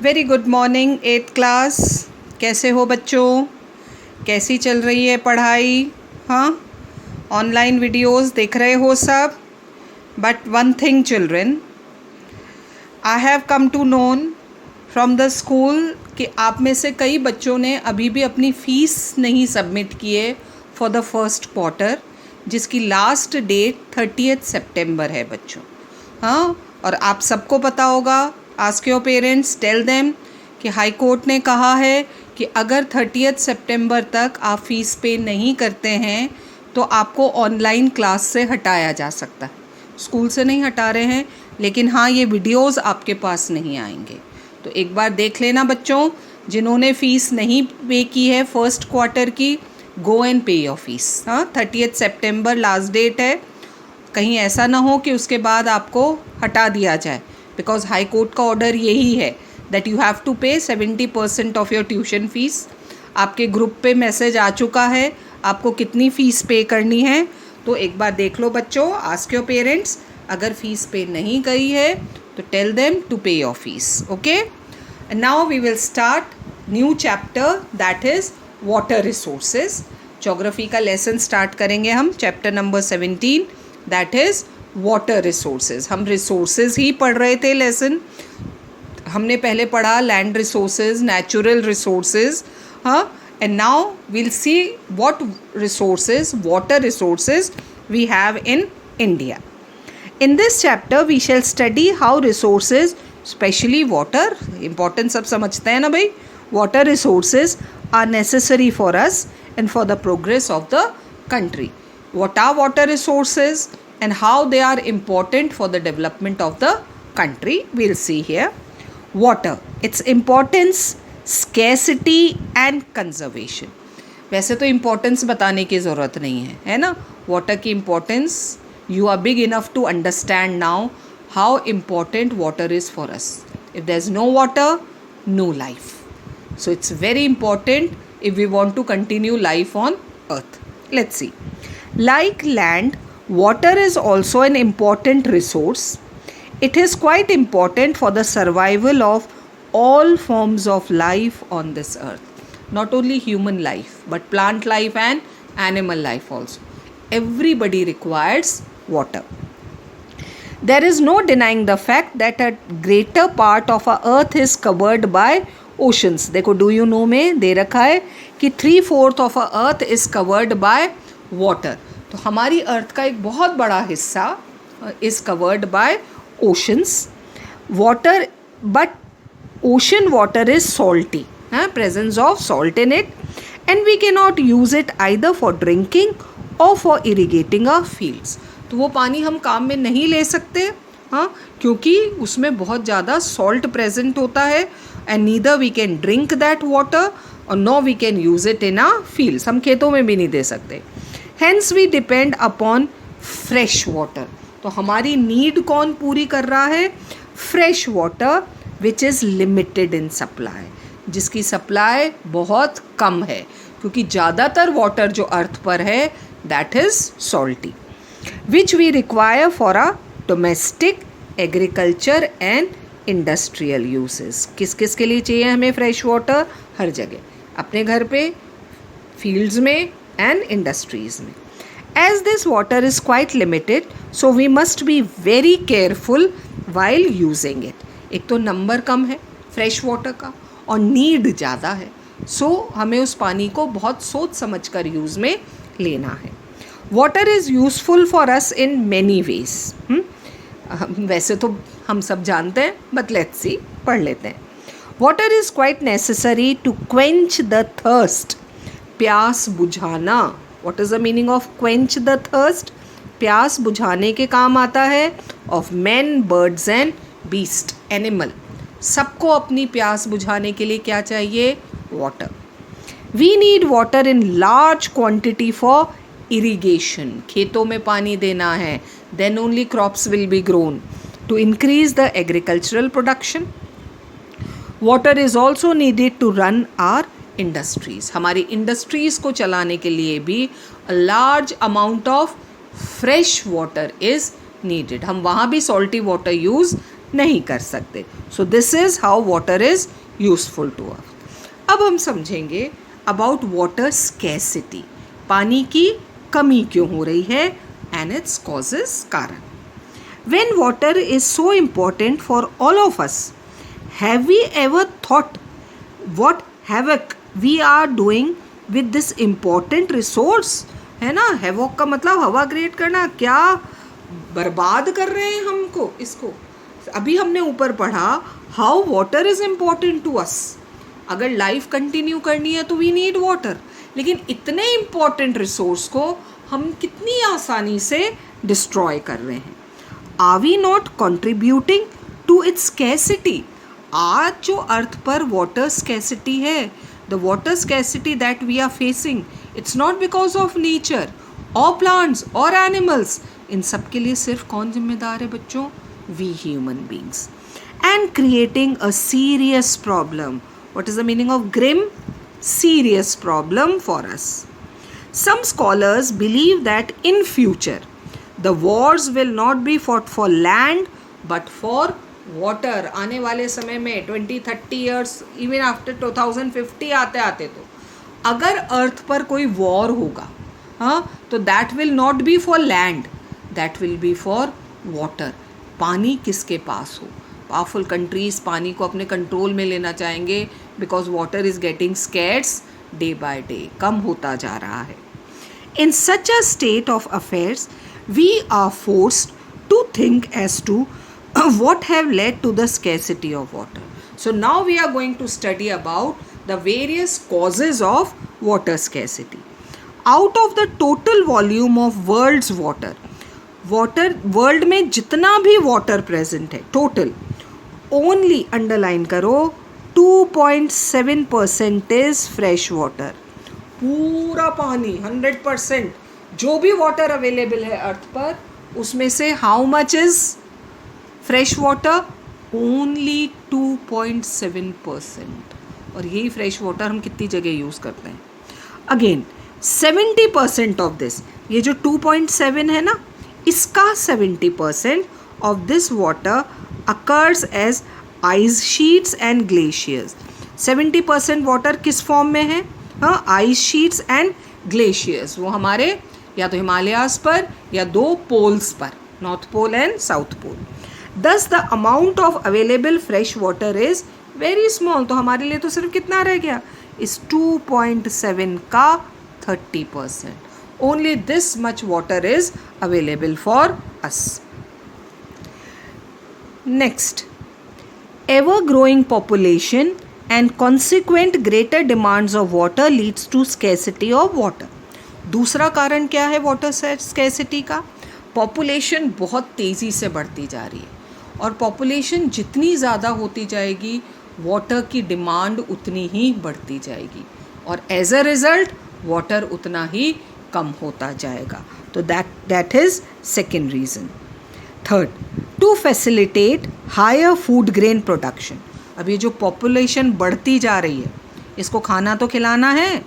Very good morning 8th class. कैसे हो बच्चों? कैसी चल रही है पढ़ाई? हाँ, ऑनलाइन वीडियोस देख रहे हो सब? But one thing children, I have come to known from the school कि आप में से कई बच्चों ने अभी भी अपनी फ़ीस नहीं सबमिट की है फॉर द फर्स्ट क्वार्टर, जिसकी लास्ट डेट 30 सितंबर है बच्चों। हाँ, और आप सबको पता होगा, ask your parents, tell them कि हाई कोर्ट ने कहा है कि अगर 30 सितंबर तक आप फ़ीस पे नहीं करते हैं तो आपको ऑनलाइन क्लास से हटाया जा सकता है। स्कूल से नहीं हटा रहे हैं, लेकिन हाँ, ये वीडियोस आपके पास नहीं आएंगे। तो एक बार देख लेना बच्चों, जिन्होंने फ़ीस नहीं पे की है फर्स्ट क्वार्टर की, गो एंड पे योर फीस। हाँ, 30 सितंबर लास्ट डेट है। कहीं ऐसा ना हो कि उसके बाद आपको हटा दिया जाए, बिकॉज हाई कोर्ट का ऑर्डर यही है दैट यू हैव टू पे 70% ऑफ योर ट्यूशन फ़ीस। आपके ग्रुप पे मैसेज आ चुका है आपको कितनी फ़ीस पे करनी है, तो एक बार देख लो बच्चों, आस्क योर पेरेंट्स। अगर फ़ीस पे नहीं करी है तो tell them to pay your fees. Okay, and now we will start new chapter that is water resources. Geography का लेसन स्टार्ट करेंगे हम, chapter number 17 that is water resources. हम resources ही पढ़ रहे थे लेसन। हमने पहले पढ़ा लैंड रिसोर्सेज, नेचुरल रिसोर्सेज, हाँ, and now we'll see what resources, water resources we have in India. In this chapter we shall study how resources, especially water, important सब समझते हैं ना भाई, water resources are necessary for us and for the progress of the country. What are water resources and how they are important for the development of the country? We'll see here. Water, its importance, scarcity and conservation. वैसे तो importance बताने की ज़रूरत नहीं है ना? Water की importance, you are big enough to understand now how important water is for us. If there's no water, no life. So it's very important if we want to continue life on earth. Let's see. Like land, water is also an important resource. It is quite important for the survival of all forms of life on this earth. Not only human life, but plant life and animal life also. Everybody requires water. There is no denying the fact that a greater part of our earth is covered by oceans. देखो, do you know में दे रखा है कि 3/4 of our earth is covered by water. तो हमारी अर्थ का एक बहुत बड़ा हिस्सा is covered by oceans. Water, but ocean water is salty, presence of salt in it, and we cannot use it either for drinking or for irrigating our fields. तो वो पानी हम काम में नहीं ले सकते, हाँ, क्योंकि उसमें बहुत ज़्यादा सॉल्ट प्रेजेंट होता है, and neither we can drink that water और no we can use it in our fields. हम खेतों में भी नहीं दे सकते। Hence we depend upon fresh water. तो हमारी नीड कौन पूरी कर रहा है? Fresh water which is limited in supply, जिसकी सप्लाई बहुत कम है, क्योंकि ज़्यादातर वाटर जो अर्थ पर है that is salty, which we require for our domestic, agriculture and industrial uses. किस किस के लिए चाहिए हमें फ्रेश वाटर? हर जगह, अपने घर पे, fields में and industries में. As this water is quite limited, so we must be very careful while using it. एक तो नंबर कम है फ्रेश वाटर का और नीड ज़्यादा है, सो हमें उस पानी को बहुत सोच समझ कर यूज़ में लेना है. Water is useful for us in many ways. वैसे तो हम सब जानते हैं, but let's see, पढ़ लेते हैं. Water is quite necessary to quench the thirst. प्यास बुझाना. What is the meaning of quench the thirst? प्यास बुझाने के काम आता है of men, birds and beast, animal. सबको अपनी प्यास बुझाने के लिए क्या चाहिए? Water. We need water in large quantity for irrigation. खेतों में पानी देना है, then only crops will be grown. To increase the agricultural production, water is also needed to run our industries. हमारी industries को चलाने के लिए भी a large amount of fresh water is needed. हम वहाँ भी salty water use नहीं कर सकते. So this is how water is useful to us. अब हम समझेंगे अबाउट वाटर स्कैसिटी. पानी की कमी क्यों हो रही है एंड इट्स कॉजेस, कारण. When water is so important for all of us, have we ever thought what havoc we are doing with this important resource? है ना, havoc का मतलब हवा क्रिएट करना. क्या बर्बाद कर रहे हैं हमको इसको. अभी हमने ऊपर पढ़ा how water is important to us. अगर लाइफ कंटिन्यू करनी है तो वी नीड वाटर. लेकिन इतने इम्पॉर्टेंट रिसोर्स को हम कितनी आसानी से डिस्ट्रॉय कर रहे हैं. Are we not contributing to its scarcity? आज जो अर्थ पर वाटर स्कैसिटी है, the water scarcity that we are facing, it's not because of nature or plants or animals. इन सब के लिए सिर्फ कौन जिम्मेदार है बच्चों? We human beings. And creating a serious problem. What is the meaning of grim? Serious problem for us. Some scholars believe that in future the wars will not be fought for land but for water. आने वाले समय में 20-30 years, even after 2050 आते आते तो अगर अर्थ पर कोई वॉर होगा, हाँ, तो that will not be for land, that will be for water. पानी किसके पास हो. पावरफुल कंट्रीज पानी को अपने कंट्रोल में लेना चाहेंगे because water is getting scarce day by day, कम होता जा रहा है. In such a state of affairs we are forced to think as to what have led to the scarcity of water. So now we are going to study about the various causes of water scarcity. Out of the total volume of world's water, world में जितना भी water present है total, only underline करो 2.7% is fresh water. पूरा पानी 100% जो भी water available है अर्थ पर, उसमें से how much is fresh water? Only 2.7%. और यही फ्रेश वाटर हम कितनी जगह यूज़ करते हैं. अगेन 70% ऑफ दिस, ये जो 2.7 है ना, इसका 70% of this water occurs as ice sheets and glaciers. 70% water किस फॉर्म में है? हाँ, आइस शीट्स एंड ग्लेशियर्स. वो हमारे या तो हिमालयाज़ पर या 2 पोल्स पर, north pole and south pole. Thus the amount of available fresh water is very small. तो हमारे लिए तो सिर्फ कितना रह गया? इस 2.7 का 30%. Only this much water is available for us. Next, ever growing population and consequent greater demands of water leads to scarcity of water. दूसरा कारण क्या है वाटर स्कैसिटी का? पॉपुलेशन बहुत तेज़ी से बढ़ती जा रही है और पॉपुलेशन जितनी ज़्यादा होती जाएगी वाटर की डिमांड उतनी ही बढ़ती जाएगी और एज अ रिज़ल्ट वाटर उतना ही कम होता जाएगा. तो that is second reason. Third, to facilitate higher food grain production. अब ये जो पॉपुलेशन बढ़ती जा रही है, इसको खाना तो खिलाना है,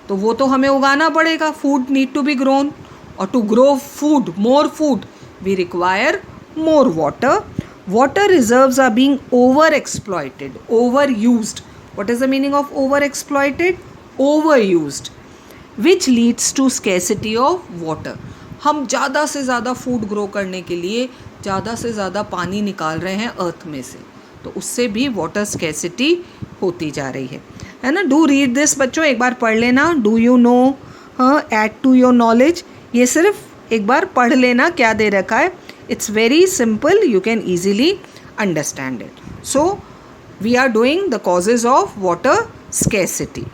तो वो तो हमें उगाना पड़ेगा. Food need to be grown और to grow food, more food, we require more water. Water reserves are being over exploited, over used. What is the meaning of over exploited? Over used, which leads to scarcity of water. हम ज़्यादा से ज़्यादा food grow करने के लिए ज़्यादा से ज़्यादा पानी निकाल रहे हैं अर्थ में से, तो उससे भी वाटर स्कैसिटी होती जा रही है ना. डू रीड दिस बच्चों, एक बार पढ़ लेना. डू यू नो, हाँ, ऐड टू योर नॉलेज. ये सिर्फ एक बार पढ़ लेना क्या दे रखा है. It's very simple, you can easily understand it. So we are doing the causes of water scarcity.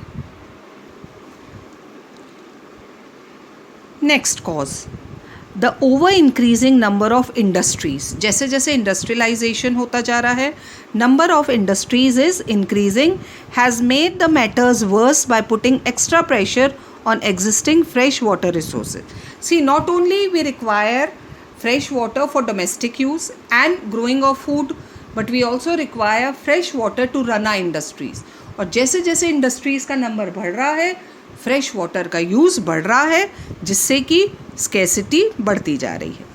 Next cause, the over increasing number of industries. जैसे जैसे इंडस्ट्रियलाइजेशन होता जा रहा है, number of industries is increasing, has made the matters worse by putting extra pressure on existing fresh water resources. See, not only we require fresh water for domestic use and growing of food, but we also require fresh water to run our industries. और जैसे जैसे industries का number बढ़ रहा है, fresh water का use बढ़ रहा है, जिससे कि स्कैसिटी बढ़ती जा रही है.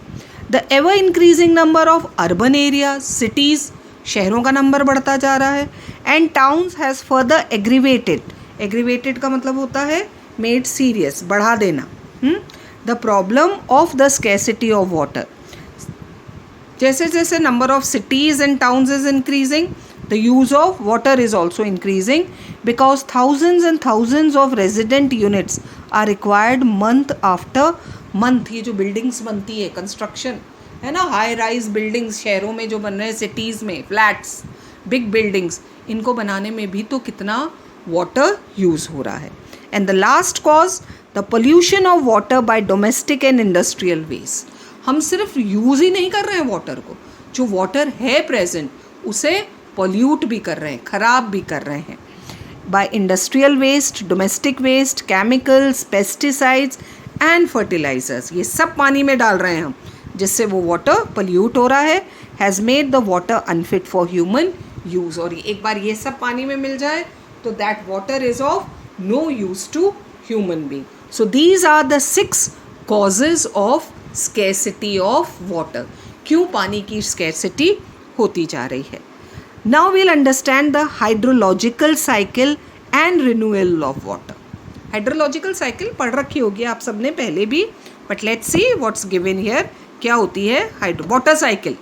The ever increasing number of urban areas, cities, शहरों का नंबर बढ़ता जा रहा है, and towns has further aggravated का मतलब होता है मेड सीरियस, बढ़ा देना the problem of the scarcity of water. जैसे जैसे number of cities and towns is increasing, the use of water is also increasing because thousands and thousands of resident units are required month after month. ये जो buildings बनती है, construction है ना, high rise buildings शहरों में जो बन रहे हैं, सिटीज़ में फ्लैट्स, बिग बिल्डिंग्स, इनको बनाने में भी तो कितना वाटर यूज़ हो रहा है. And the last cause the pollution of water by domestic and industrial waste. हम सिर्फ यूज़ ही नहीं कर रहे हैं वाटर को, जो वाटर है प्रेजेंट उसे पोल्यूट भी कर रहे हैं, ख़राब भी कर रहे हैं by industrial waste, domestic waste, chemicals, pesticides and fertilisers. ये सब पानी में डाल रहे हैं हम, जिससे वो वाटर पोल्यूट हो रहा है. Has made the water unfit for human use. और एक बार ये सब पानी में मिल जाए तो that water is of no use to human being. So these are the 6 causes of scarcity of water. क्यों पानी की स्कैरसिटी होती जा रही है. Now we'll understand the hydrological cycle and renewal of water. Hydrological cycle पढ़ रखी होगी आप सबने पहले भी, but let's see what's given here. क्या होती है वाटर साइकिल.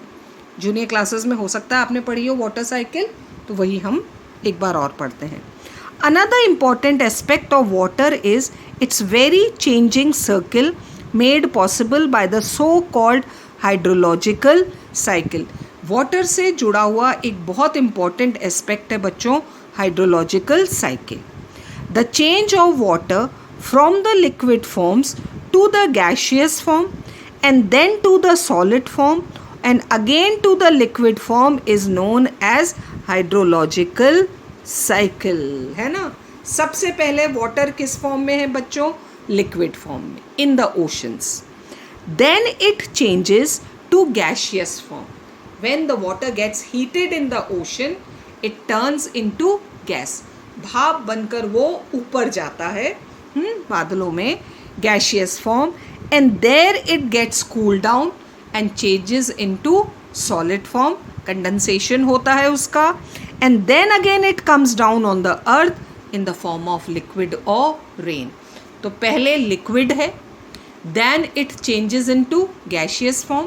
जूनियर क्लासेस में हो सकता है आपने पढ़ी हो वाटर साइकिल, तो वही हम एक बार और पढ़ते हैं. Another important aspect of water is its very changing circle made possible by the so-called hydrological cycle. Water से जुड़ा हुआ एक बहुत इम्पॉर्टेंट एस्पेक्ट है बच्चों, hydrological cycle. The change of water from the liquid forms to the gaseous form and then to the solid form and again to the liquid form is known as hydrological cycle. है ना. सबसे पहले water किस form में है बच्चों, liquid form में, in the oceans. Then it changes to gaseous form. When the water gets heated in the ocean it turns into gas. भाप बनकर वो ऊपर जाता है बादलों में, gaseous form. And there it gets cool down and changes into solid form. Condensation होता है उसका. And then again it comes down on the earth in the form of liquid और रेन. तो पहले लिक्विड है, then it changes into gaseous form,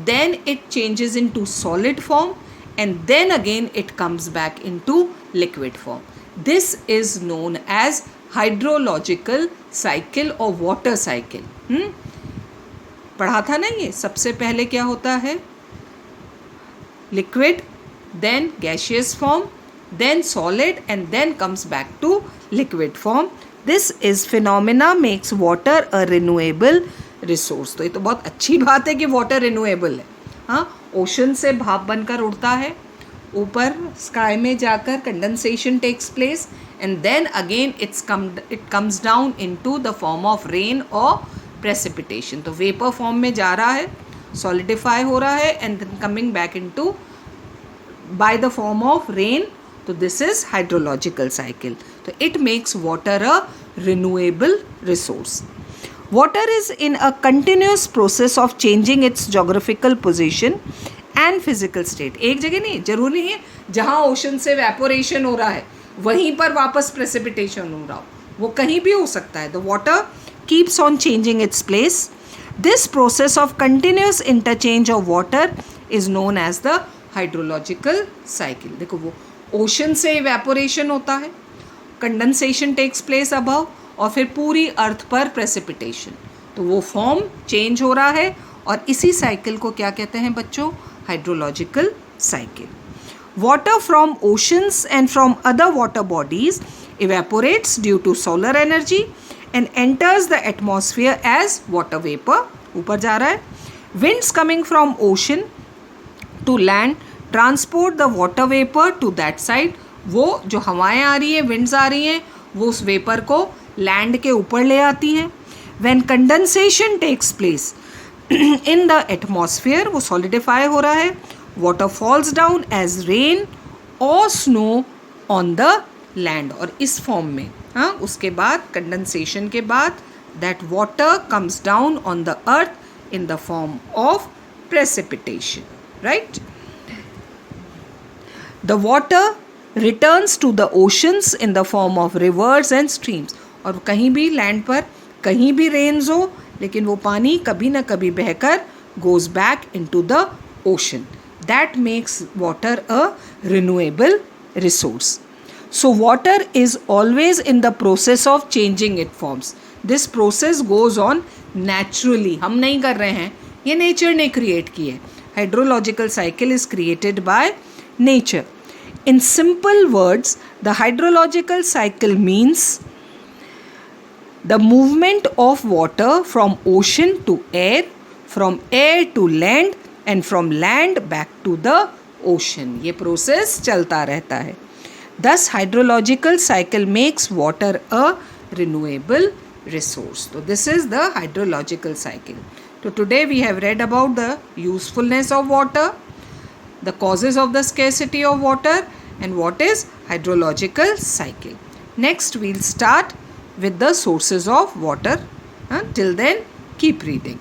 then it changes into solid form and then again it comes back into liquid form. This is known as hydrological cycle और water cycle. पढ़ा था ना ये. सबसे पहले क्या होता है, liquid, then gaseous form, then solid and then comes back to liquid form. This is phenomena makes water a renewable resource. तो ये तो बहुत अच्छी बात है कि वाटर रिन्यूएबल है. हाँ, ओशन से भाप बनकर उड़ता है ऊपर स्काई में जाकर, condensation takes place and then again it comes down into the form of rain और प्रेसिपिटेशन. तो वेपर फॉर्म में जा रहा है, सॉलिडिफाई हो रहा है and then coming back into by the form of rain. तो दिस इज हाइड्रोलॉजिकल साइकिल. तो it makes water a renewable resource. Water is in a continuous process of changing its geographical position and physical state. एक जगह नहीं, जरूरी नहीं है जहाँ ocean से वेपोरेशन हो रहा है वहीं पर वापस प्रेसिपिटेशन हो रहा हो, वो कहीं भी हो सकता है. The water keeps on changing its place. This process of continuous interchange of water is known as the hydrological cycle. देखो, वो ओशन से इवेपोरेशन होता है, कंडेंसेशन टेक्स प्लेस अबव और फिर पूरी अर्थ पर प्रेसिपिटेशन. तो वो फॉर्म चेंज हो रहा है और इसी साइकिल को क्या कहते हैं बच्चों, hydrological cycle. Water from oceans and from other water bodies evaporates due to solar energy and enters the atmosphere as water vapour. ऊपर जा रहा है. Winds coming from ocean to land transport the water vapour to that side. वो जो हवाएं आ रही हैं, winds आ रही हैं, वो उस वेपर को लैंड के ऊपर ले आती हैं. When condensation takes place in the atmosphere, वो सॉलिडिफाई हो रहा है, water falls down as rain और स्नो ऑन द लैंड. और इस फॉर्म में, हाँ, उसके बाद कंडेंसेशन के बाद that water comes down on the earth in the form of precipitation, right? The water returns to the oceans in the form of rivers and streams. और कहीं भी लैंड पर कहीं भी रेन्स हो, लेकिन वो पानी कभी ना कभी बहकर goes back into the ocean. That makes water a renewable resource. So water is always in the process of changing its forms. This process goes on naturally. हम नहीं कर रहे हैं, ये nature ने create की है. Hydrological cycle is created by nature. In simple words, the hydrological cycle means the movement of water from ocean to air, from air to land and from land back to the ocean. ये process चलता रहता है. Thus hydrological cycle makes water a renewable resource. So this is the hydrological cycle. So today we have read about the usefulness of water, the causes of the scarcity of water, and what is hydrological cycle. Next we'll start with the sources of water. Till then, keep reading.